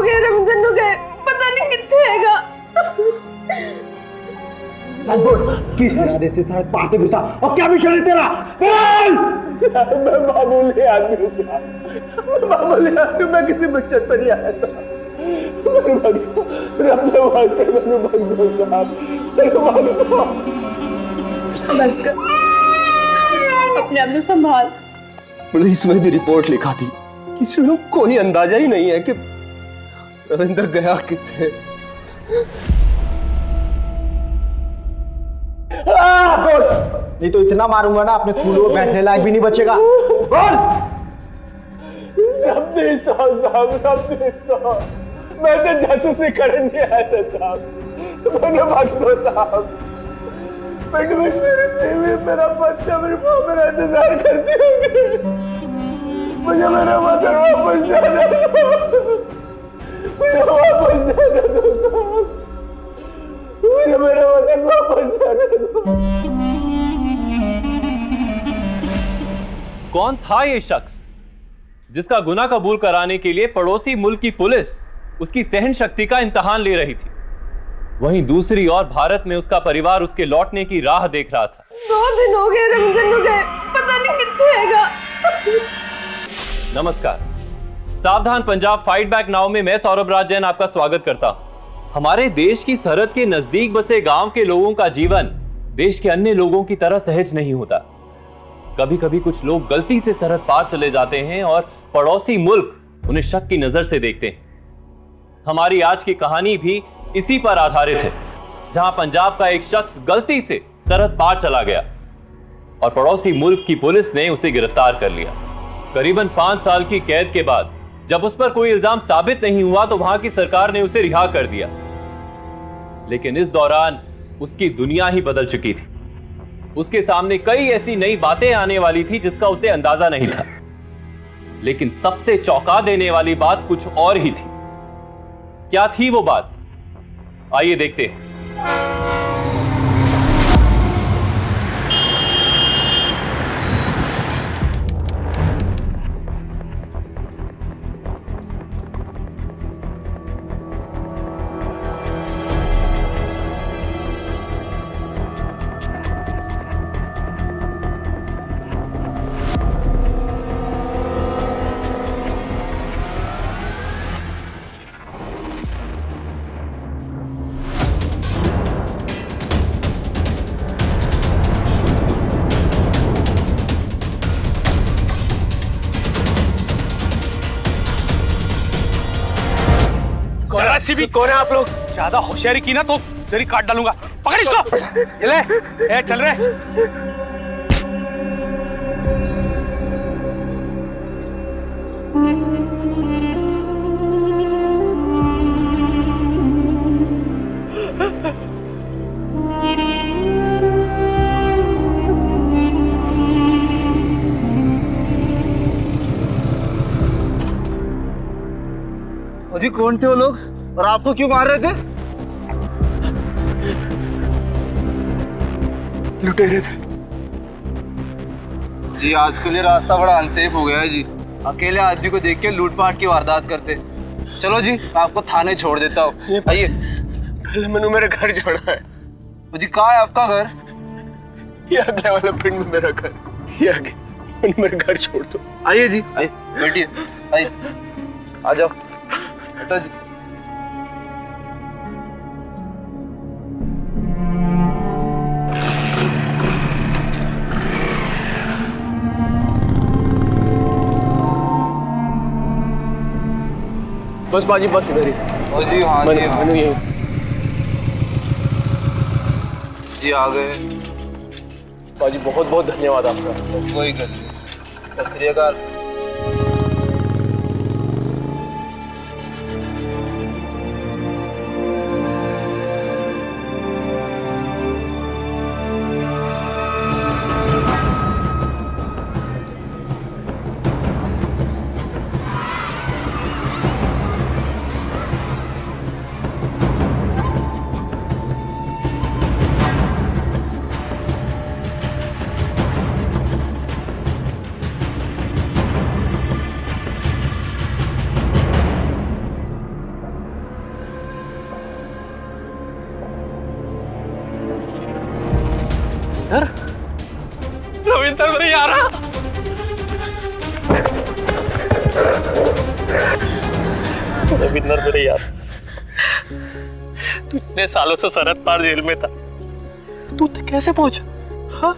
गए रमजान नु गए पता नहीं किथे हैगा। सच बोल, किस इरादे से सड़क पार से घुसा और क्या मिशन है तेरा? बोल! मैं मामूली आदमी हूँ साहब, मैं मामूली आदमी, मैं किसी मकसद पर नहीं आया साहब। मेरे बख्श दो, अपने वास्ते मेरे बख्श दो साहब, मेरे बख्श दो। बस कर, अपने आप को संभाल। पुलिस में भी रिपोर्ट लिखा थी, किसी को कोई अंदाजा ही नहीं है कि रविंदर गया किथे। बोल! नहीं तो इतना मारूंगा ना अपने कूलों में बैठने लायक भी नहीं बचेगा। बोल! रब्बे साहब, रब्बे साहब, मैं तो जासूसी करने आया था साहब, मैंने बख्श दो साहब। मेरी बीवी, मेरा बच्चा, मेरी माँ मेरा इंतजार करती होंगी, मुझे मेरा वतन वापस जाने दो, मुझे वापस जाने दो साहब, मुझे मेरा वतन वापस जाने दो। कौन था ये शख्स जिसका गुनाह कबूल कराने के लिए पड़ोसी मुल्क की पुलिस उसकी सहन शक्ति का इम्तिहान ले रही थी, वहीं दूसरी ओर भारत में उसका परिवार उसके लौटने की राह देख रहा था। 2 दिन हो गए रमजान नु गए पता नहीं किथे हैगा। नमस्कार, सावधान पंजाब फाइट बैक नाउ में मैं सौरभ राज जैन आपका स्वागत करता हूं। हमारे देश की सरहद के नजदीक बसे गांव के लोगों का जीवन देश के अन्य लोगों की तरह सहज नहीं होता। कभी कभी कुछ लोग गलती से सरहद पार चले जाते हैं और पड़ोसी मुल्क उन्हें शक की नजर से देखते हैं। हमारी आज की कहानी भी इसी पर आधारित है, जहां पंजाब का एक शख्स गलती से सरहद पार चला गया और पड़ोसी मुल्क की पुलिस ने उसे गिरफ्तार कर लिया। करीबन 5 साल की कैद के बाद जब उस पर कोई इल्जाम साबित नहीं हुआ तो वहां की सरकार ने उसे रिहा कर दिया, लेकिन इस दौरान उसकी दुनिया ही बदल चुकी थी। उसके सामने कई ऐसी नई बातें आने वाली थी जिसका उसे अंदाजा नहीं था, लेकिन सबसे चौंका देने वाली बात कुछ और ही थी। क्या थी वो बात? आइए देखते हैं। भी कौन है आप लोग? ज्यादा होशियारी की ना तो तेरी काट डालूंगा। पकड़ इसको, ये ले, चल रहे। जी कौन थे वो लोग और आपको क्यों मार रहे थे? लुटेरे थे जी। आजकल ये रास्ता बड़ा अनसेफ हो गया है जी, अकेले आदमी को देख के लूटपाट की वारदात करते। चलो जी, मैं आपको थाने छोड़ देता हूँ, आइए। पहले मैंने मेरे घर जाना है। जी कहाँ है आपका घर? ये अगले वाले पिंड में मेरा घर, ये आगे, मेरे घर छोड़ दो। आइए जी, आइए, बैठिए, आइए, आ जाओ, बैठो जी। बस बाजी, बस इधर ही। ओ जी, हाँ जी, हाँ यही जी, आ गए। बाजी बहुत बहुत धन्यवाद आपका। कोई गल नहीं, सत श्री अकाल। रविंदर, रविंदर मेरे यारा, रविंदर मेरे यार, तू इतने सालों से सरहद पार जेल में था, तू कैसे पहुंचा? हाँ?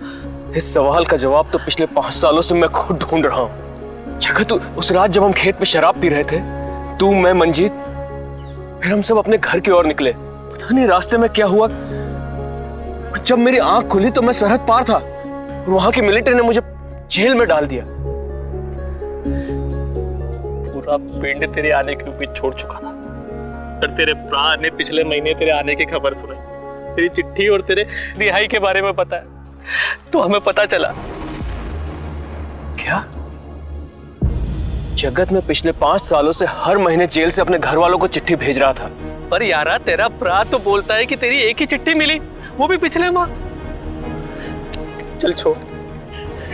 इस सवाल का जवाब तो पिछले 5 सालों से मैं खुद ढूंढ रहा हूँ। जगत, उस रात जब हम खेत में शराब पी रहे थे, तू, मैं, मंजीत, फिर हम सब अपने घर की ओर निकले। पता नहीं रास्ते में क्या हुआ, जब मेरी आंख खुली तो मैं सरहद पार था और वहां की मिलिट्री ने मुझे जेल में डाल दिया। पूरा पिंड तेरे आने के ऊपर छोड़ चुका था, और तेरे भरा ने पिछले महीने तेरे आने की खबर सुनाई, तेरी चिट्ठी और तेरे रिहाई के बारे में पता है, तो हमें पता चला। क्या जगत में पिछले 5 सालों से हर महीने जेल से अपने घर वालों को चिट्ठी भेज रहा था? पर यारा, तेरा भरा तो बोलता है कि तेरी एक ही चिट्ठी मिली, वो भी पिछले माह। चल छोड़,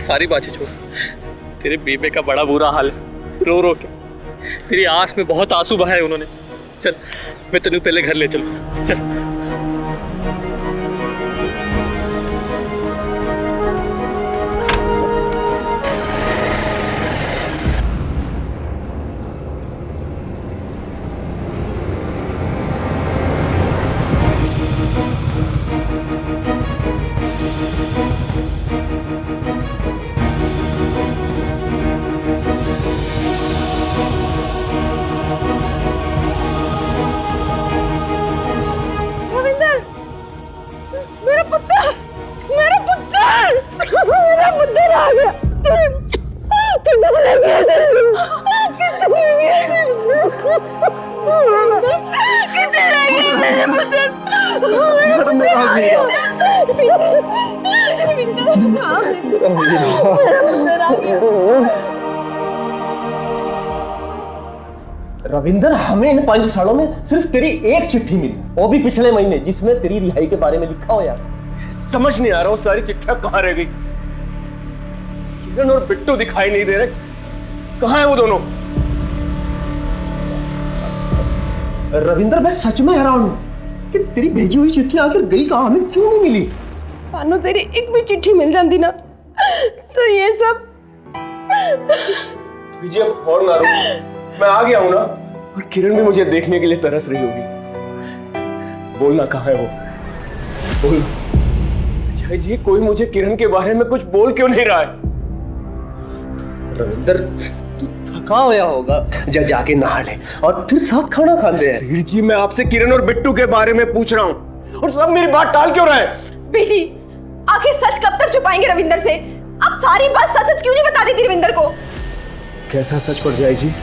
सारी बातें छोड़, तेरे बीबे का बड़ा बुरा हाल है, रो रो के तेरी आंख में बहुत आंसू बहाए उन्होंने। चल, मैं तेरे पहले घर ले चलूं, चल। रविंदर, मेरा पुत्र, मेरा पुत्र, मेरा पुत्र आ गया। किधर ले गया तेरे? किधर ले गया तेरे? किधर ले गया तेरे पुत्र? मेरा पुत्र आ गया। रविंदर, मेरा पुत्र आ गया। रविंदर, हमें इन 5 सालों में सिर्फ तेरी एक चिट्ठी मिली, वो भी पिछले महीने, जिसमें तेरी रिहाई के बारे में लिखा हो। यार समझ नहीं आ रहा, वो सारी चिट्ठियां कहाँ रह गई? किरण और बिट्टू दिखाई नहीं दे रहे, कहाँ है वो दोनों? रविंदर, मैं सच में हैरान हूं कि तेरी भेजी हुई चिट्ठी आखिर गई कहाँ, हमें क्यों नहीं मिली? सानू तेरी एक भी चिट्ठी मिल जाती ना, तो ये सब। विजय, अब और ना रो, मैं आ गया हूं ना, और किरण भी मुझे देखने के लिए तरस रही होगी। बोलना, कहाँ है वो? बोल जय जी, कोई मुझे किरण के बारे में कुछ बोल क्यों नहीं रहा है? रविंदर, तू थका होया होगा, जाके नहा ले और फिर साथ खाना खाते हैं। वीर जी, मैं आपसे किरण और बिट्टू के बारे में पूछ रहा हूं, और सब मेरी बात टाल क्यों रहे हैं? बेजी, आखिर सच कब तक छुपाएंगे रविंदर से? आप सारी बात सच सच क्यों नहीं बता देती रविंदर को? कैसा सच पर जय जी?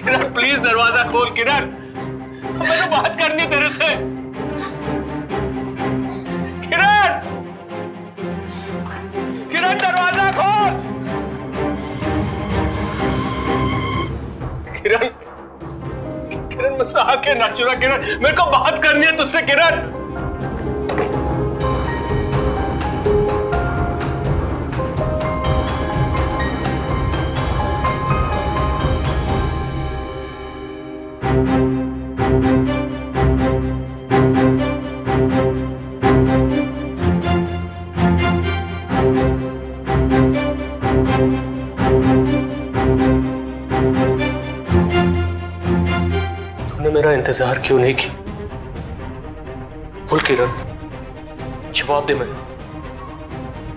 किरण, प्लीज दरवाजा खोल। किरण, हमें तो बात करनी है तेरे से। किरण, किरण, दरवाजा खोल। किरण, किरण, मुझसे आके ना चुरा। किरण, मेरे को बात करनी है तुझसे। किरण, इंतजार क्यों नहीं किया? बोल किरण, जवाब दे। मैं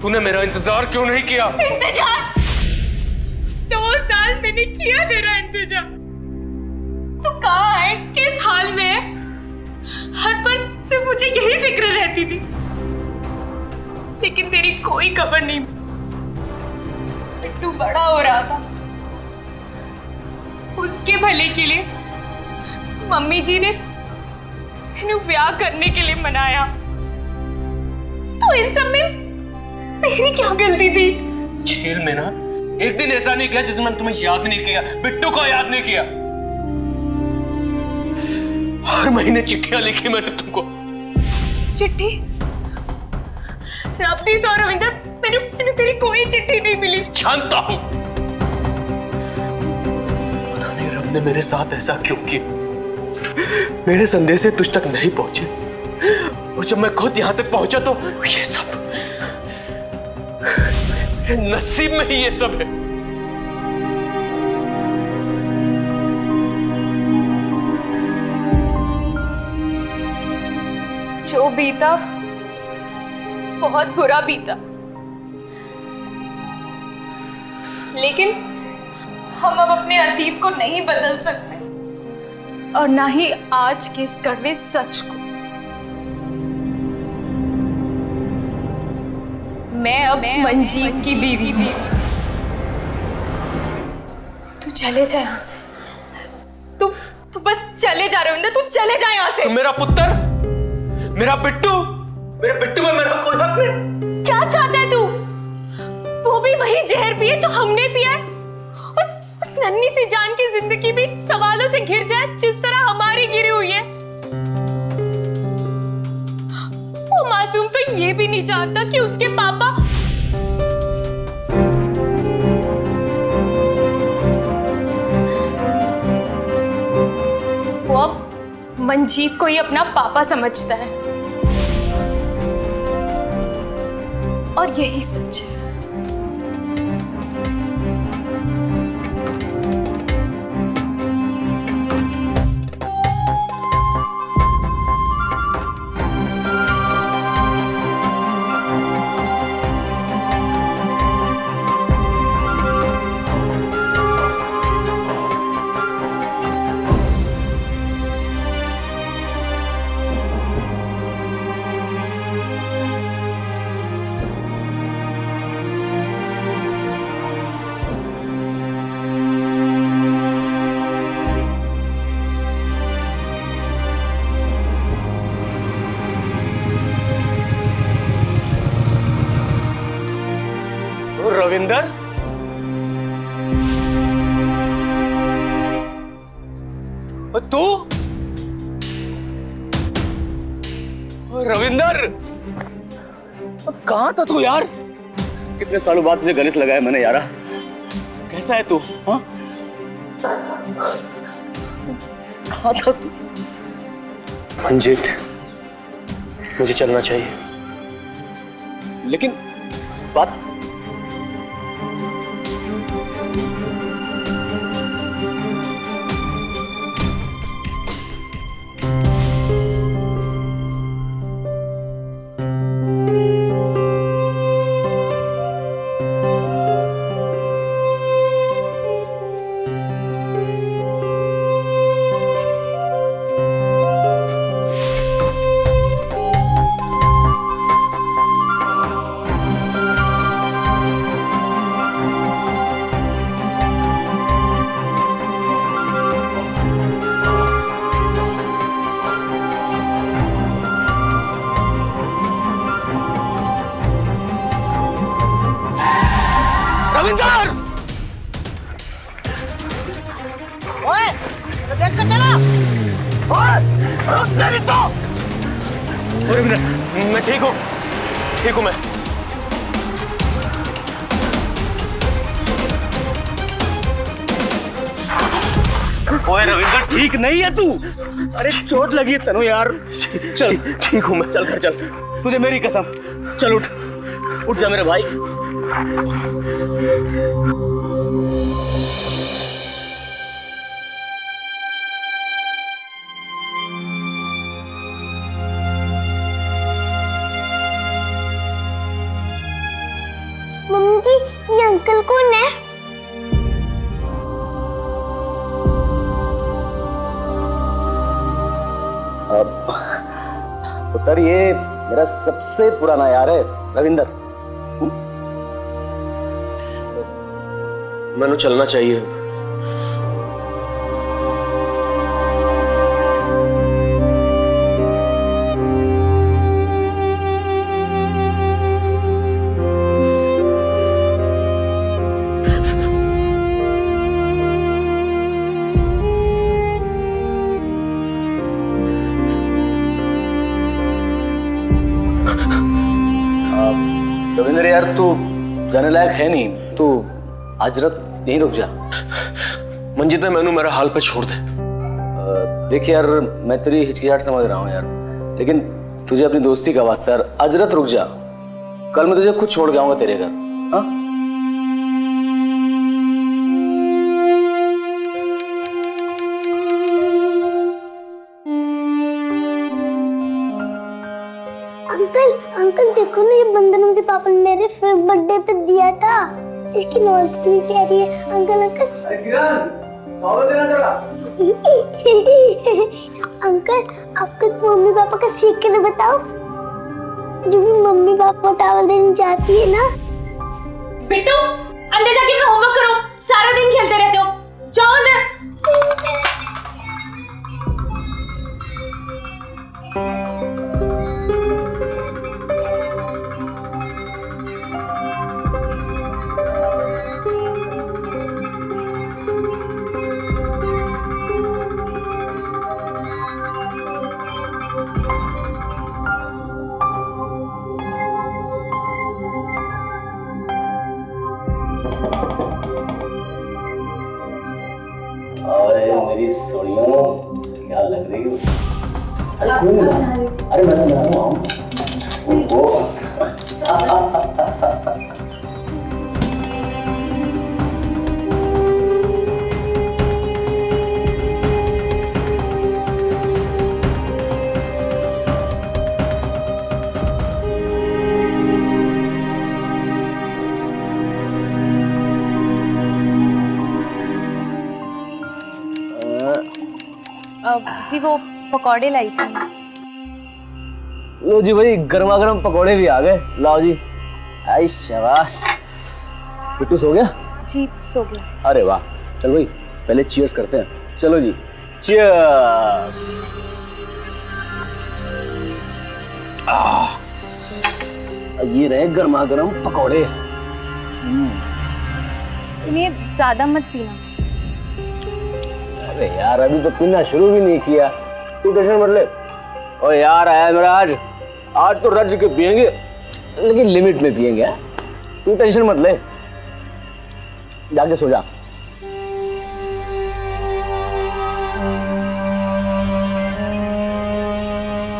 तूने मेरा इंतजार क्यों नहीं किया? इंतजार? 2 साल मैंने किया तेरा इंतजार। तू कहाँ है? किस हाल में है? हर पल सिर्फ मुझे यही फिक्र रहती थी, लेकिन तेरी कोई खबर नहीं। बिट्टू बड़ा हो रहा था, उसके भले के लिए मम्मी जी ने इन्हें ब्याह करने के लिए मनाया। तो इन सब में मेरी क्या गलती थी? जेल में ना एक दिन ऐसा नहीं किया जिसमें मैंने तुम्हें याद नहीं किया, बिट्टू को याद नहीं किया। हर महीने चिट्ठियां लिखी मैंने तुमको। चिट्ठी? रवनीश और रविंदर, मैंने तेरी कोई चिट्ठी नहीं मिली। जानता हूं, पता नहीं रब ने मेरे साथ ऐसा क्यों किया। मेरे संदेश तुझ तक नहीं पहुंचे, और जब मैं खुद यहां तक पहुंचा तो ये सब मेरे नसीब में ही ये सब है। जो बीता बहुत बुरा बीता, लेकिन हम अब अपने अतीत को नहीं बदल सकते, और ना ही आज के इस कड़वे सच को। मैं अब मंजीत की बीवी। तू चले जा यहाँ से। तू बस चले जा रविंदर, तू चले जा यहाँ से। मेरा पुत्र, मेरा बिट्टू, मेरे बिट्टू में मेरा कोई हक नहीं। क्या चाहता है तू? वो भी वही जहर पिए जो हमने पिया है। उस नन्ही सी जान की जिंदगी भी सवालों से घिर जाए जिस तरह हमारी घिरी हुई है। वो मासूम तो ये भी नहीं जानता कि उसके पापा वो अब मंजीत को ही अपना पापा समझता है, और यही सच है। रविंदर, तू? रविंदर, कहां था तू यार? कितने सालों बाद तुझे गले से लगाया मैंने यारा। कैसा है तू? हाँ, कहां था तू? मंजीत, मुझे चलना चाहिए, लेकिन बात रविंदर! ओए, देख कर चला। ओए, रुक नहीं तो! रविंदर, मैं ठीक हूं मैं। ओए रविंदर, ठीक नहीं है तू। अरे चोट लगी है तनु यार। चल, ठीक हूं मैं। चल घर चल, तुझे मेरी कसम। चल उठ, उठ जा मेरे भाई। अंकल कौन है? पुत्र ये मेरा सबसे पुराना यार है रविंदर। मैंने चलना चाहिए। रविंदर यार तू जाने लायक है नहीं, तू हजरत यहीं रुक जा। मंजीत ने मैंने मेरा हाल पे छोड़ दे। देख यार मैं तेरी हिचकिचाहट समझ रहा हूँ यार, लेकिन तुझे अपनी दोस्ती का वास्ता यार, हजरत रुक जा। कल मैं तुझे खुद छोड़ के आऊंगा तेरे घर। हाँ अंकल अंकल देखो ना, ये बंधन मुझे पापा ने मेरे बर्थडे पे दिया था। इसकी नॉलेज कितनी प्यारी है। अंकल अंकल अंकल आपको मम्मी पापा का सीक्रेट बताओ। जो भी मम्मी पापा टावल देने जाती है ना। बिट्टू अंदर जाके अपना होमवर्क करो, सारा दिन खेलते रहते हो, जाओ अंदर। मेरी सोनियों क्या लग रही हो? अरे क्यों मिला? अरे मैं तो मिला हूँ। जी वो पकौड़े लाई थी। लो जी भाई गर्मा गर्म पकौड़े भी आ गए, लाओ जी। आई शाबाश। बिट्टू सो गया? जी सो गया। अरे वाह, चल भाई पहले चीयर्स करते हैं। चलो जी चीयर्स। ये रहे गर्मा गर्म पकौड़े। सुनिए ज्यादा मत पीना। अरे यार अभी तो पीना शुरू भी नहीं किया, तू टेंशन मत ले। ओ यार आया मेरा आज तो रज के पियेंगे, लेकिन लिमिट में पियेंगे। तू टेंशन मत ले, जाके सो जा।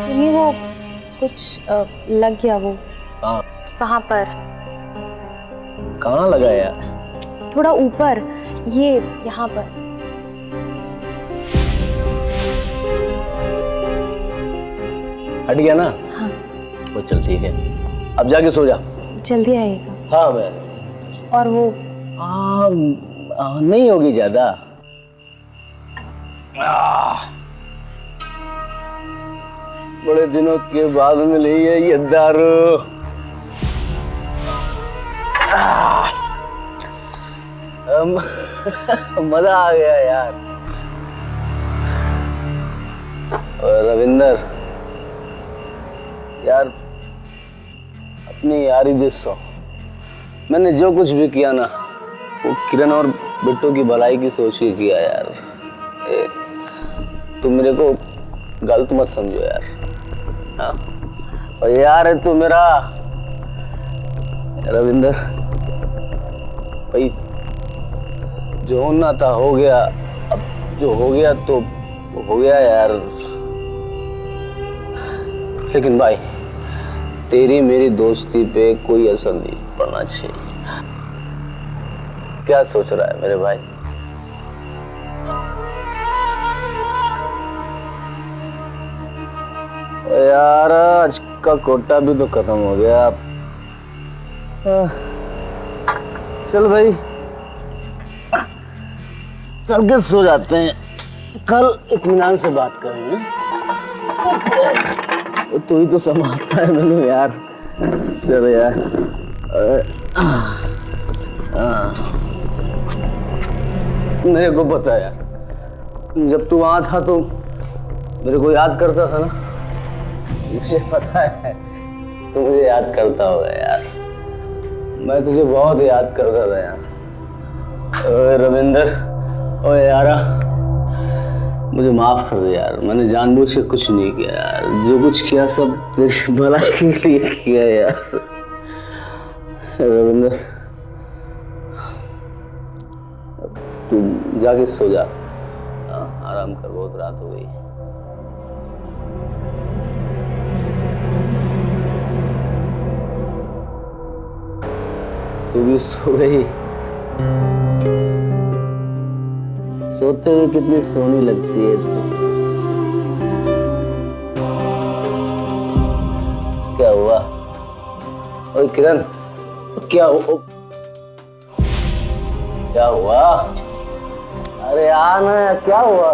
सुनिए वो कुछ लग गया वो वहां पर। कहाँ लगा यार? थोड़ा ऊपर, ये यहाँ पर। हट गया ना? हाँ। वो चल ठीक है, अब जाके सो जा। जल्दी आएगा। हाँ मैं। और वो नहीं होगी ज्यादा। बड़े दिनों के बाद मिली है ये दारू। मजा आ गया यार। और रविंदर यार अपनी यारी दिसो, मैंने जो कुछ भी किया ना वो किरण और बिट्टू की भलाई की सोच के किया यार। तुम मेरे को गलत मत समझो यार। हाँ और यार तू मेरा रविंदर भाई, जो होना था हो गया, अब जो हो गया तो हो गया यार। लेकिन भाई तेरी मेरी दोस्ती पे कोई असर नहीं पड़ना चाहिए। क्या सोच रहा है मेरे भाई? यार आज का कोटा भी तो खत्म हो गया। चल भाई करके सो जाते हैं, कल इत्मीनान से बात करेंगे। तू ही तो संभालता है मैंने यार। चल यार। मेरे को पता है यार, जब तू वहां था तो मेरे को याद करता था ना। मुझे पता है तू मुझे याद करता होगा यार। मैं तुझे बहुत याद करता था यार। ओए रविंदर, ओए यारा, मुझे माफ कर दे यार। मैंने जानबूझ के कुछ नहीं किया यार। जो कुछ किया सब तेरी भलाई के लिए किया यार। रविंदर तू जाके सो जा, आराम कर, बहुत रात हो गई। तू भी सो गई। सोते हुए कितनी सोहनी लगती है तू। क्या हुआ? ओए किरण, क्या हुआ? अरे आना, क्या हुआ?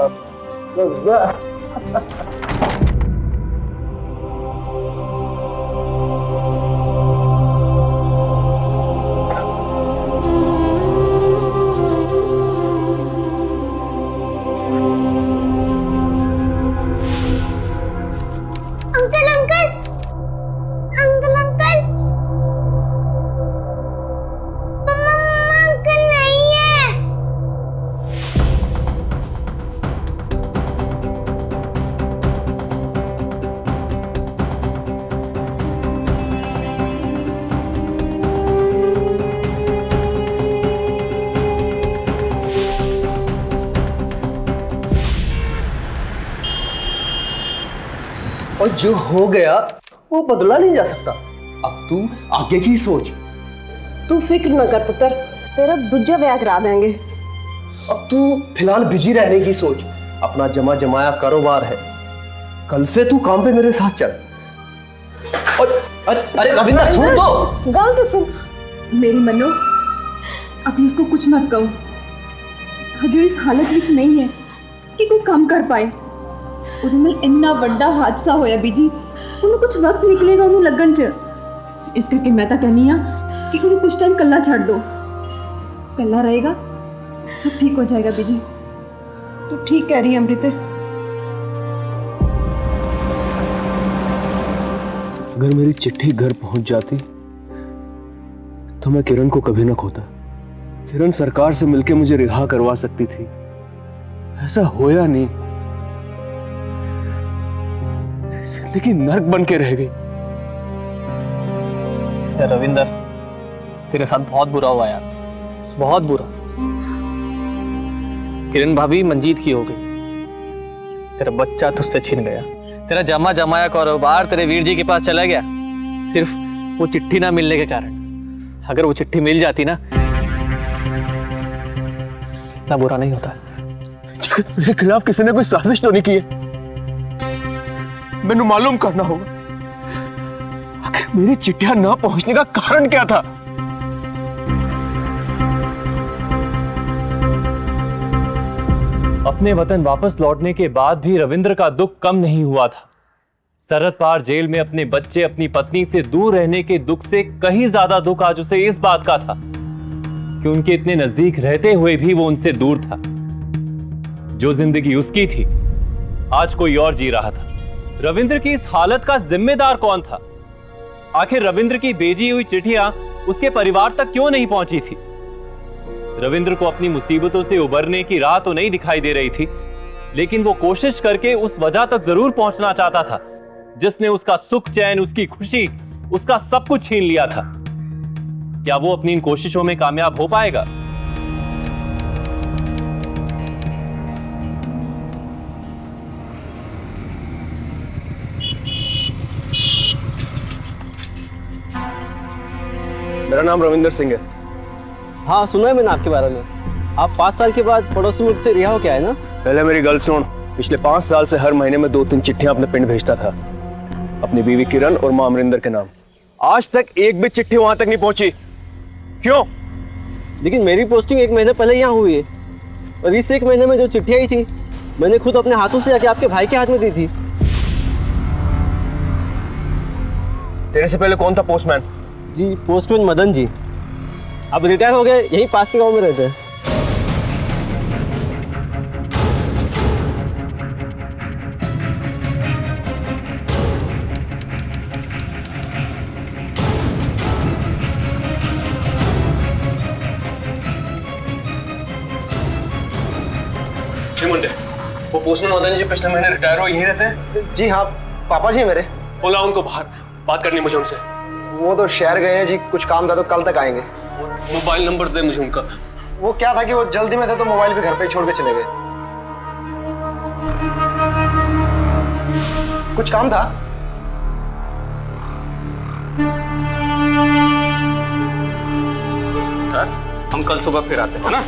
और जो हो गया वो बदला नहीं जा सकता। अब तू आगे की सोच। तू फिक्र न कर पुत्र, तेरा दूजा ब्याह करा देंगे। अब तू फिलहाल बिजी रहने की सोच। अपना जमा जमाया कारोबार है, कल से तू काम पे मेरे साथ चल। और अरे रविंदर सुन तो। गाल तो सुन। मेरी मनो, अभी उसको कुछ मत कहो। हजू इस हालत विच नहीं है कि कोई काम कर पाए। ਉਹਦੇ ਨਾਲ ਇੰਨਾ ਵੱਡਾ ਹਾਦਸਾ ਹੋਇਆ ਬੀਜੀ, ਉਹਨੂੰ ਕੁਝ ਵਕਤ ਨਿਕਲੇਗਾ ਉਹਨੂੰ ਲੱਗਣ 'ਚ। ਇਸ ਕਰਕੇ ਮੈਂ ਤਾਂ ਕਹਿੰਨੀ ਆ ਕਿ ਉਹਨੂੰ ਕੁਝ ਟਾਈਮ ਕੱਲਾ ਛੱਡ ਦੋ। ਕੱਲਾ ਰਹੇਗਾ सब ठीक हो जाएगा बीजी। तू ठीक कह रही है अमृत। अगर मेरी चिट्ठी घर पहुंच जाती तो मैं किरण को कभी ना खोता। किरण सरकार से मिलकर मुझे रिहा करवा सकती थी, ऐसा होया नहीं। जिंदगी नर्क बन के रह गई। रविंदर, तेरे साथ बहुत बुरा हुआ यार, बहुत बुरा। किरण भाभी मंजीत की हो गई, तेरा बच्चा तुझसे छिन गया, तेरा जमा जमाया कारोबार तेरे वीर जी के पास चला गया, सिर्फ वो चिट्ठी ना मिलने के कारण। अगर वो चिट्ठी मिल जाती ना, इतना बुरा नहीं होता। मेरे खिलाफ किसी ने कोई साजिश तो नहीं की है? मैंने मालूम करना होगा आखिर मेरी चिट्ठियां ना पहुंचने का कारण क्या था। अपने वतन वापस लौटने के बाद भी रविंद्र का दुख कम नहीं हुआ था। सरहद पार जेल में अपने बच्चे, अपनी पत्नी से दूर रहने के दुख से कहीं ज्यादा दुख आज उसे इस बात का था कि उनके इतने नजदीक रहते हुए भी वो उनसे दूर था। जो जिंदगी उसकी थी, आज कोई और जी रहा था। रविंद्र की इस हालत का जिम्मेदार कौन था? आखिर रविंद्र की भेजी हुई चिट्ठियां उसके परिवार तक क्यों नहीं पहुंची थी? रविंद्र को अपनी मुसीबतों से उबरने की राह तो नहीं दिखाई दे रही थी, लेकिन वो कोशिश करके उस वजह तक जरूर पहुंचना चाहता था जिसने उसका सुख चैन, उसकी खुशी, उसका सब कुछ छीन लिया था। क्या वो अपनी इन कोशिशों में कामयाब हो पाएगा? मेरा नाम रविंदर सिंह है। हाँ, सुना है मैंने आपके बारे में। आप 5 साल के बाद पड़ोसी मुल्क से रिहा हो क्या है ना? पहले मेरी गल सुन। पिछले 5 साल से हर महीने में 2-3 चिट्ठियां अपने पिंड भेजता था, अपनी बीवी किरण और मां अमरिंदर के नाम। आज तक एक भी चिट्ठी वहां तक नहीं पहुंची। क्यों? लेकिन मेरी पोस्टिंग 1 महीने पहले यहाँ हुई है, और इस 1 महीने में जो चिट्ठी आई थी मैंने खुद अपने हाथों से जाके आपके भाई के हाथ में दी थी। तेरे से पहले कौन था पोस्टमैन? जी पोस्टमैन मदन जी, अब रिटायर हो गए, यहीं पास के गांव में रहते हैं। मुंडे, वो पोस्टमैन मदन जी पिछले महीने रिटायर हो, यहीं रहते हैं? जी हाँ, पापा जी मेरे। बुला उनको बाहर, बात करनी मुझे उनसे। वो तो शहर गए हैं जी, कुछ काम था तो कल तक आएंगे। मोबाइल नंबर दे मुझे उनका। वो क्या था कि वो जल्दी में थे तो मोबाइल भी घर पे ही छोड़ के चले गए। कुछ काम था? हम कल सुबह फिर आते हैं ना।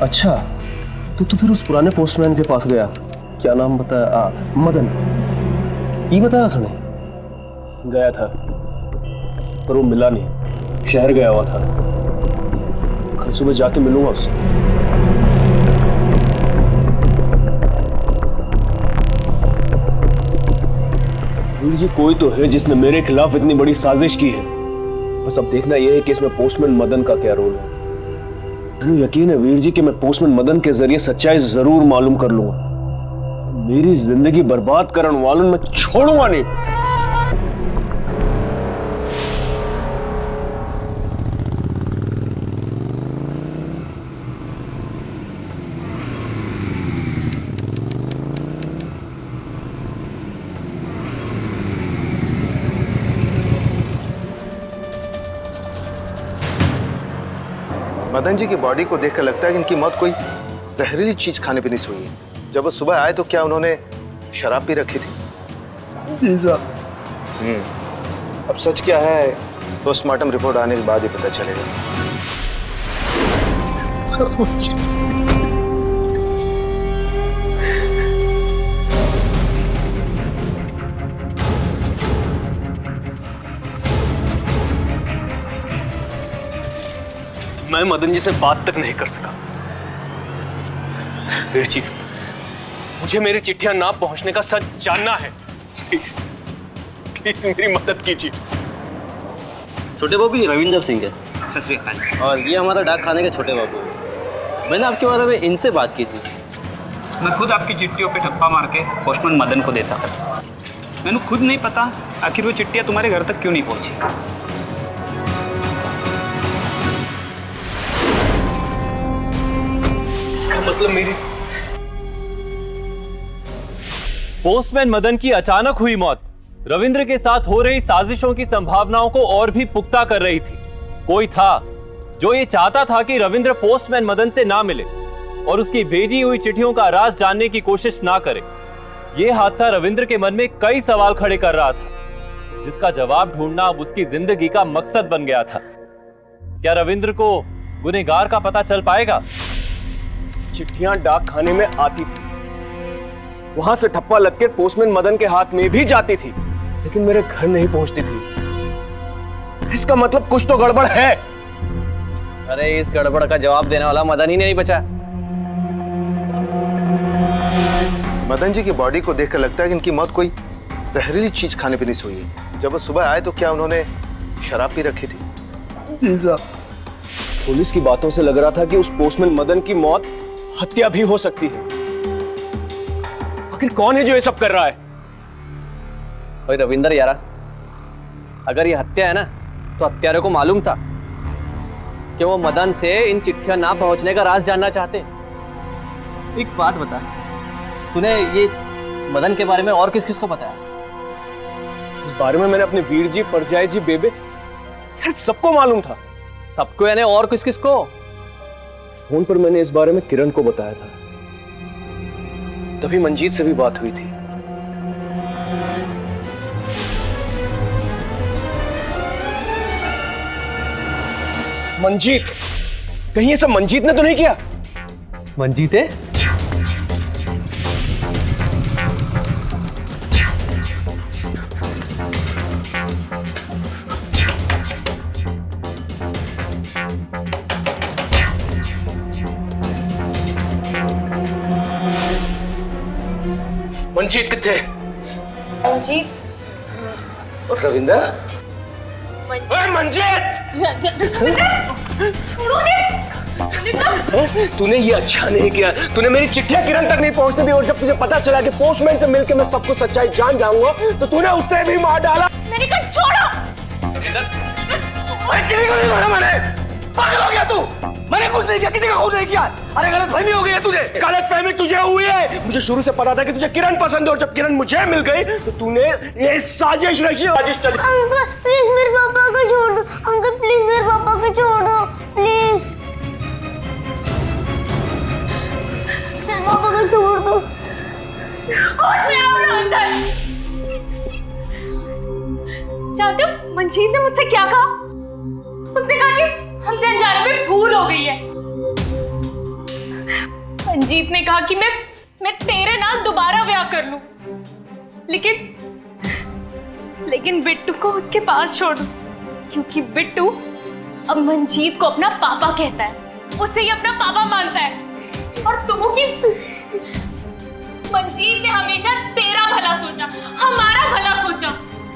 अच्छा, तो फिर उस पुराने पोस्टमैन के पास गया, क्या नाम बताया? मदन। ये बताया उसने? गया था, पर वो मिला नहीं, शहर गया हुआ था। कल सुबह जाके मिलूंगा उससे। वीर जी, कोई तो है जिसने मेरे खिलाफ इतनी बड़ी साजिश की है। बस अब देखना यह है कि इसमें पोस्टमैन मदन का क्या रोल है। मुझे यकीन है वीर जी कि मैं पोस्टमैन मदन के जरिए सच्चाई जरूर मालूम कर लूंगा। मेरी जिंदगी बर्बाद करने वालों में छोड़ूंगा नहीं। मदन जी की बॉडी को देखकर लगता है कि इनकी मौत कोई जहरीली चीज खाने पीने से हुई है। जब वो सुबह आए तो क्या उन्होंने शराब पी रखी थी? अब सच क्या है पोस्टमार्टम रिपोर्ट आने के बाद ही पता चलेगा। मैं मदन जी से बात तक नहीं कर सका। वीर जी, मुझे मेरी चिट्ठियां ना पहुंचने का सच जानना है। प्लीज प्लीज मेरी मदद कीजिए। छोटे बाबू ये रविंदर सिंह है, और ये हमारा डाक खाने के छोटे बाबू है। मैंने आपके बारे में इनसे बात की थी। मैं खुद आपकी चिट्ठियों पे ठप्पा मार के पोस्टमैन मदन को देता था। मैंने खुद नहीं पता आखिर वो चिट्ठियां तुम्हारे घर तक क्यों नहीं पहुंची। मतलब मेरी पोस्टमैन मदन की अचानक हुई मौत रविंद्र के साथ हो रही साजिशों की संभावनाओं को और भी पुख्ता कर रही थी। कोई था जो ये चाहता था कि रविंद्र पोस्टमैन मदन से ना मिले और उसकी भेजी हुई चिट्ठियों का राज जानने की कोशिश ना करे। यह हादसा रविंद्र के मन में कई सवाल खड़े कर रहा था, जिसका जवाब ढूंढना अब उसकी जिंदगी का मकसद बन गया था। क्या रविंद्र को गुनहगार का पता चल पाएगा? चिट्ठियां डाक खाने में आती थी, वहां से ठप्पा लगकर पोस्टमैन मदन के हाथ में भी जाती थी, लेकिन मेरे घर नहीं पहुंचती थी। इसका मतलब कुछ तो गड़बड़ है। अरे इस गड़बड़ का जवाब देने वाला मदन ही नहीं बचा। मदन जी की बॉडी को देखकर लगता है कि इनकी मौत कोई जहरीली चीज खाने पीने से हुई है। जब वो सुबह आए तो क्या उन्होंने शराब पी रखी थी? पुलिस की बातों से लग रहा था कि उस पोस्टमैन मदन की मौत हत्या भी हो सकती है। आखिर कौन है जो ये सब कर रहा है? भाई रविंदर यारा, अगर ये हत्या है ना तो हत्यारे को मालूम था कि वो मदन से इन चिट्ठियां ना पहुंचने का राज जानना चाहते। एक बात बता, तूने ये मदन के बारे में और किस किस को बताया? इस बारे में मैंने अपने वीर जी, परजाई जी, बेबे, यार सबको मालूम था। सबको यानी और किस किस को? फोन पर मैंने इस बारे में किरण को बताया था, तभी मंजीत से भी बात हुई थी। मंजीत, कहीं ये सब मंजीत ने तो नहीं किया? मंजीत है? मंजीत कितने? मंजीत। और रविंदर? मंजीत! तूने ये अच्छा नहीं किया। तूने मेरी चिट्ठियां किरण तक नहीं पहुंचने दी, और जब तुझे पता चला कि पोस्टमैन से मिलकर मैं सब कुछ सच्चाई जान जाऊंगा तो तूने उससे भी मार डाला। मैंने कहा छोड़ो। मैं किसी को नहीं मारा। मैंने पागल हो गया तू? मैंने कुछ नहीं किया, किसी का खून नहीं किया। अरे गलतफहमी हो गई है तुझे। गलतफहमी तुझे हुई है। मुझे शुरू से पता था कि तुझे किरण पसंद है, और जब किरण मुझे मिल गई तो तूने ये साजिश रची। साजिश चली। अंकल प्लीज मेरे पापा को छोड़ दो। अंकल प्लीज मेरे पापा को छोड़ दो प्लीज। मेरे पापा को छोड़ दो। होश में आओ रविंदर। जानते हो मंजीत ने मुझसे क्या कहा? उसने कहा कि हमसे अनजाने में भूल हो गई है। मंजीत ने कहा कि मैं तेरे नाल दोबारा ब्याह कर लूं, लेकिन बिट्टू को उसके पास छोड़ दूं, क्योंकि बिट्टू अब मंजीत को अपना पापा कहता है, उसे ही अपना पापा मानता है। और तुम की मंजीत ने हमेशा तेरा भला सोचा, हमारा भला सोचा,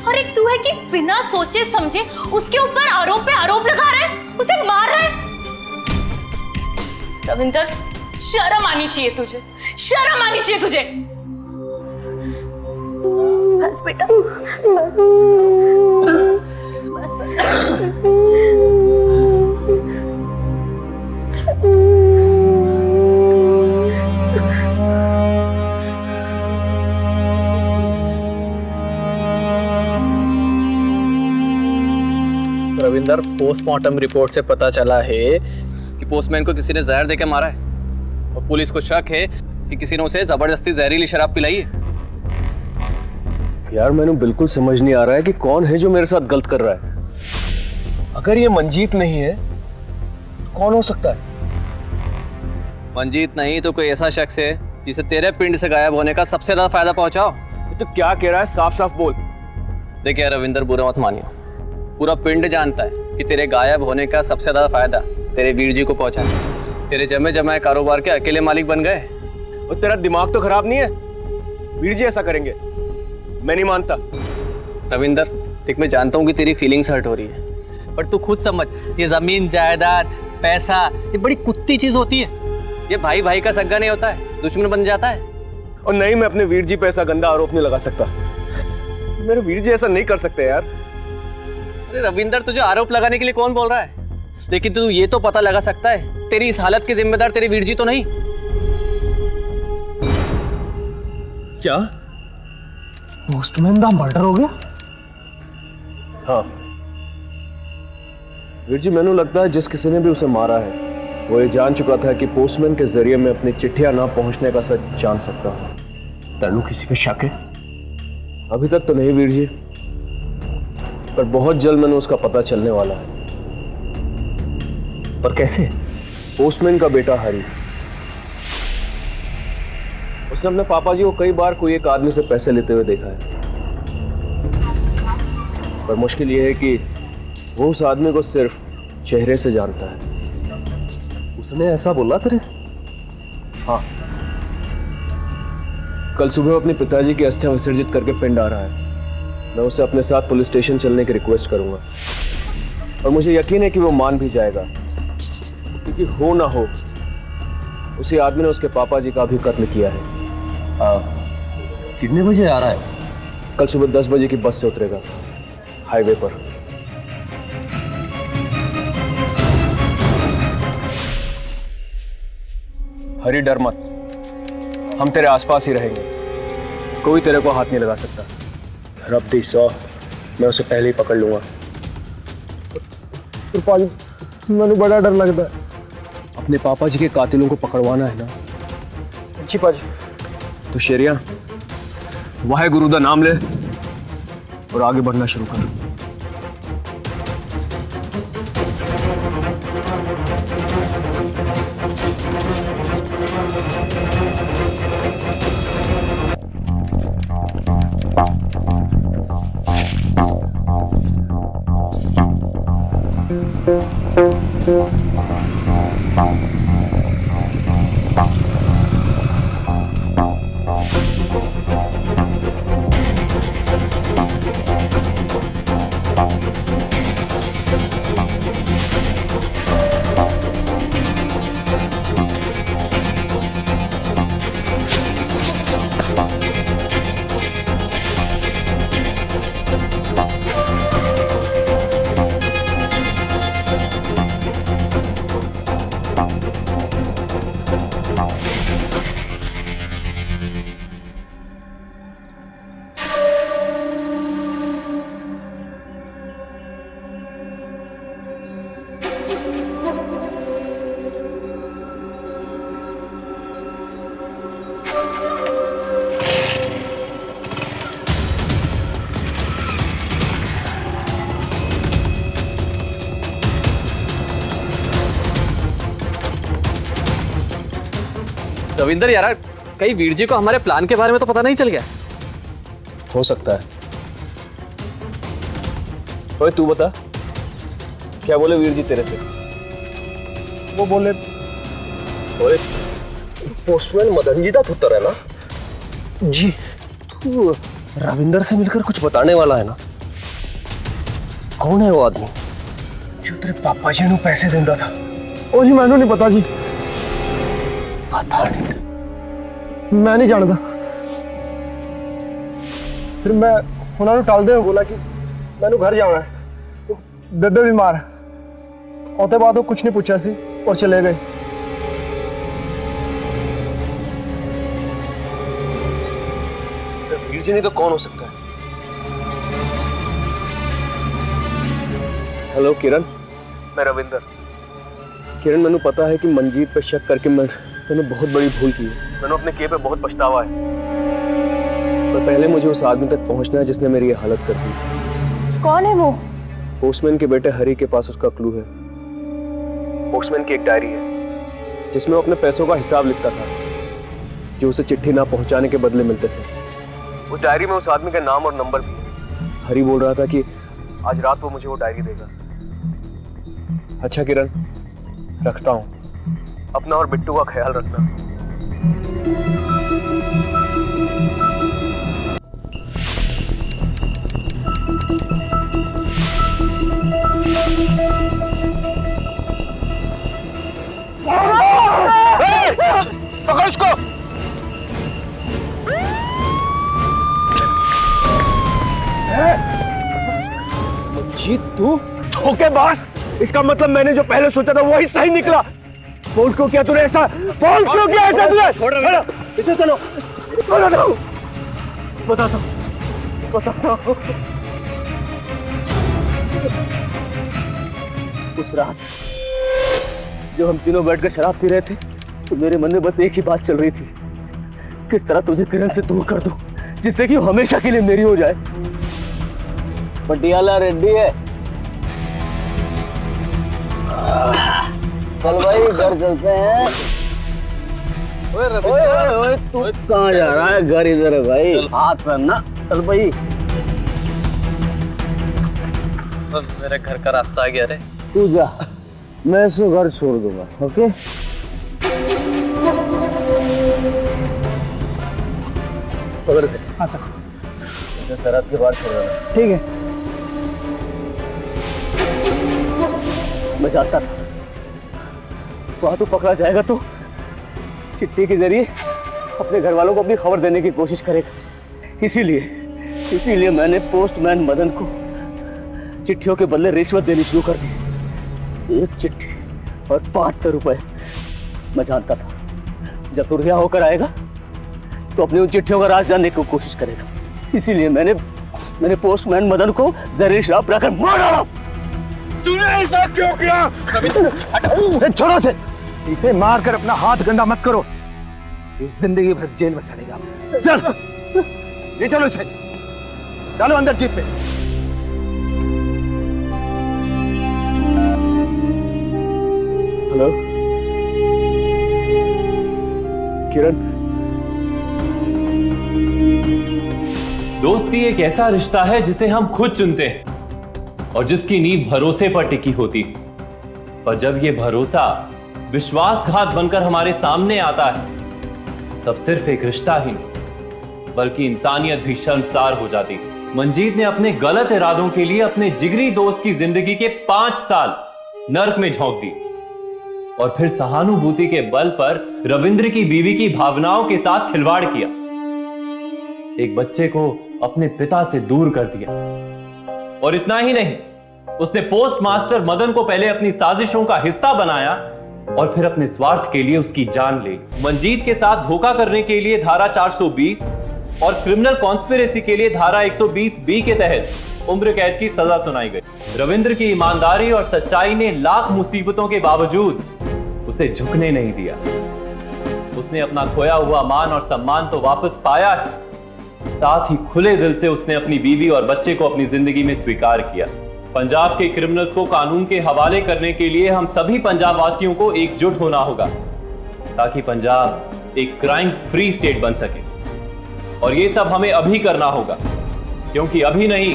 और एक तू है कि बिना सोचे समझे उसके ऊपर आरोप पे आरोप लगा रहा है, उसे मार रहा है। रविंदर शर्म आनी चाहिए तुझे, शर्म आनी चाहिए तुझे। बस बेटा रविंदर, पोस्टमार्टम रिपोर्ट से पता चला है कि पोस्टमैन को किसी ने जहर देकर मारा है, और पुलिस को शक है कि किसी ने उसे जबरदस्ती जहरीली शराब पिलाई है। यार मैंने बिल्कुल समझ नहीं आ रहा है कि कौन है जो मेरे साथ गलत कर रहा है। अगर ये मंजीत नहीं है तो कौन हो सकता है? मंजीत नहीं तो कोई ऐसा शख्स है जिसे तेरे पिंड से गायब होने का सबसे ज्यादा फायदा पहुंचाओ। तो क्या कह रहा है? साफ साफ बोल। देखिए रविंदर, बुरा मत मानियो, पूरा पिंड जानता है कि तेरे गायब होने का सबसे ज्यादा फायदा तेरे वीर जी को पहुंचा है। तेरे जमे जमाए कारोबार के अकेले मालिक बन गए। और तेरा दिमाग तो खराब नहीं है? वीर जी ऐसा करेंगे? मैं नहीं मानता। रविंदर देख, मैं जानता हूँ कि तेरी फीलिंग्स हर्ट हो रही है, पर तू खुद समझ, ये जमीन जायदाद पैसा ये बड़ी कुत्ती चीज होती है। ये भाई भाई का सगा नहीं होता है, दुश्मन बन जाता है। और नहीं, मैं अपने वीर जी पे ऐसा गंदा आरोप नहीं लगा सकता। मेरे वीर जी ऐसा नहीं कर सकते यार। अरे रविंदर, तुझे आरोप लगाने के लिए कौन बोल रहा है? लेकिन तू ये तो पता लगा सकता है तेरी इस हालत के जिम्मेदार तेरे वीर जी तो नहीं। क्या पोस्टमैन का मर्डर हो गया? हाँ वीर जी, मैंने लगता है जिस किसी ने भी उसे मारा है वो ये जान चुका था कि पोस्टमैन के जरिए मैं अपनी चिट्ठियां ना पहुंचने का सच जान सकता हूँ। तेनू किसी पे शक है? अभी तक तो नहीं वीर जी, पर बहुत जल्द मैंने उसका पता चलने वाला है। पर कैसे? पोस्टमैन का बेटा हरी, उसने अपने पापा जी को कई बार कोई एक आदमी से पैसे लेते हुए देखा है, पर मुश्किल यह है कि वो उस आदमी को सिर्फ चेहरे से जानता है। उसने ऐसा बोला तेरे से? हाँ, कल सुबह वो अपने पिताजी की अस्थियां विसर्जित करके पिंड आ रहा है। मैं उसे अपने साथ पुलिस स्टेशन चलने की रिक्वेस्ट करूंगा, और मुझे यकीन है कि वो मान भी जाएगा, क्योंकि हो ना हो उसी आदमी ने उसके पापा जी का भी कत्ल किया है। कितने बजे आ रहा है? कल सुबह 10 बजे की बस से उतरेगा हाईवे पर। हरी डर मत, हम तेरे आसपास ही रहेंगे, कोई तेरे को हाथ नहीं लगा सकता। रब दी 100, मैं उसे पहले ही पकड़ लूंगा। पाजी मैंने बड़ा डर लगता है। अपने पापा जी के कातिलों को पकड़वाना है ना? जी पाजी। तो शेरिया वाहे गुरु का नाम ले और आगे बढ़ना शुरू कर। रविंदर यार, कहीं वीर जी को हमारे प्लान के बारे में तो पता नहीं चल गया? हो सकता है। ओए तू बता, क्या बोले वीर जी तेरे से? वो बोले, ओए पोस्टमैन मदन जी का पुत्र है ना? जी। तू रविंदर से मिलकर कुछ बताने वाला है ना? कौन है वो आदमी जो तेरे पापा जी ने पैसे देता था? ओ जी मैंने नहीं पता जी, पता नहीं। मैं नहीं जानता। फिर मैं उन्होंने टालते हुए बोला कि मैंने घर जाना है, बेबे बीमार है। आते बाद वो कुछ नहीं पूछा सी और चले गए। वीर जी नहीं तो कौन हो सकता है? हेलो किरण, मैं रविंदर। किरण, मैंने पता है कि मंजीत पे शक करके मैंने बहुत बड़ी भूल की है। मैंने अपने किए पे बहुत पछतावा है, पर पहले मुझे उस आदमी तक पहुंचना है जिसने मेरी ये हालत कर दी। कौन है वो? पोस्टमैन के बेटे हरी के पास उसका क्लू है। पोस्टमैन की एक डायरी है जिसमें वो अपने पैसों का हिसाब लिखता था जो उसे चिट्ठी ना पहुंचाने के बदले मिलते थे। उस डायरी में उस आदमी का नाम और नंबर भी है। हरी बोल रहा था कि आज रात वो मुझे वो डायरी देगा। अच्छा किरण, रखता हूं। अपना और बिट्टू का ख्याल रखना। पकड़ उसको। मंजीत, तू धोखेबाज! इसका मतलब मैंने जो पहले सोचा था वही सही निकला। बोल क्यों किया तूने ऐसा? बोल क्यों किया ऐसा तूने? चलो इसे, चलो बताता हूँ। उस रात जब हम तीनों बैठकर शराब पी रहे थे तो मेरे मन में बस एक ही बात चल रही थी, किस तरह तुझे किरण से दूर कर दूं जिससे कि हमेशा के लिए मेरी हो जाए। पटियाला रेड्डी है। चल भाई घर चलते हैं। ओए तू कहाँ जा रहा है? घर इधर है भाई, हाथ करना। चल भाई। मेरे घर का रास्ता आ गया रे। तू जा, मैं इसको घर छोड़ दूंगा। ओके? पकड़ से। हाँ सर। इसे सरहद के बाहर छोड़ देना। ठीक है। मैं चाहता था वहां तो पकड़ा जाएगा तो चिट्ठी के जरिए अपने घर वालों को अपनी खबर देने की कोशिश करेगा। इसीलिए मैंने पोस्टमैन मदन को चिट्ठियों के बदले रिश्वत देनी शुरू कर दी। एक चिट्ठी और 500 रुपए। मैं जानता था जब तू रिहा होकर आएगा तो अपनी उन चिट्ठियों का राज जानने की कोशिश करेगा। इसीलिए मैंने पोस्टमैन मदन को जहरीली शराब पिलाकर मार डाला। तूने ऐसा क्यों किया? छोड़ो से, इसे मारकर अपना हाथ गंदा मत करो, ये जिंदगी भर जेल में सड़ेगा। चल ये चलो इसे, चलो अंदर जीप पे। हेलो किरण, दोस्ती एक ऐसा रिश्ता है जिसे हम खुद चुनते हैं और जिसकी नींव भरोसे पर टिकी होती। पर जब यह भरोसा विश्वासघात बनकर हमारे सामने आता है तब सिर्फ एक रिश्ता ही नहीं बल्कि इंसानियत भी शर्मसार हो जाती। मंजीत ने अपने गलत इरादों के लिए अपने जिगरी दोस्त की जिंदगी के 5 साल नर्क में झोंक दी और फिर सहानुभूति के बल पर रविंद्र की बीवी की भावनाओं के साथ खिलवाड़ किया। एक बच्चे को अपने पिता से दूर कर दिया और इतना ही नहीं, उसने पोस्ट मास्टर मदन को पहले अपनी साजिशों का हिस्सा बनाया और फिर अपने स्वार्थ के लिए उसकी जान ली। मंजीत के साथ धोखा करने के लिए धारा 420 और क्रिमिनल कॉन्स्पिरेसी के लिए धारा 120B के तहत उम्र कैद की सजा सुनाई गई। रविंद्र की ईमानदारी और सच्चाई ने लाख मुसीबतों के बावजूद उसे झुकने नहीं दिया। उसने अपना खोया हुआ मान और सम्मान तो वापस पाया है, साथ ही खुले दिल से उसने अपनी बीवी और बच्चे को अपनी जिंदगी में स्वीकार किया। पंजाब के क्रिमिनल्स को कानून के हवाले करने के लिए हम सभी पंजाब वासियों को एकजुट होना होगा ताकि पंजाब एक क्राइम फ्री स्टेट बन सके। और ये सब हमें अभी करना होगा, क्योंकि अभी नहीं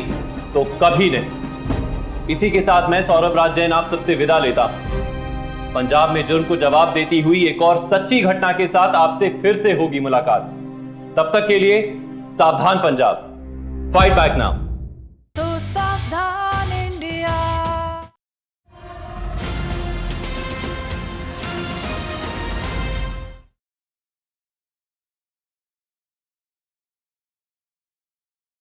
तो कभी नहीं। इसी के साथ मैं सौरभ राज जैन आप सबसे विदा लेता हूं। पंजाब में जुर्म को जवाब देती हुई एक और सच्ची घटना के साथ आपसे फिर से होगी मुलाकात। तब तक के लिए सावधान पंजाब, फाइट बैक नाउ।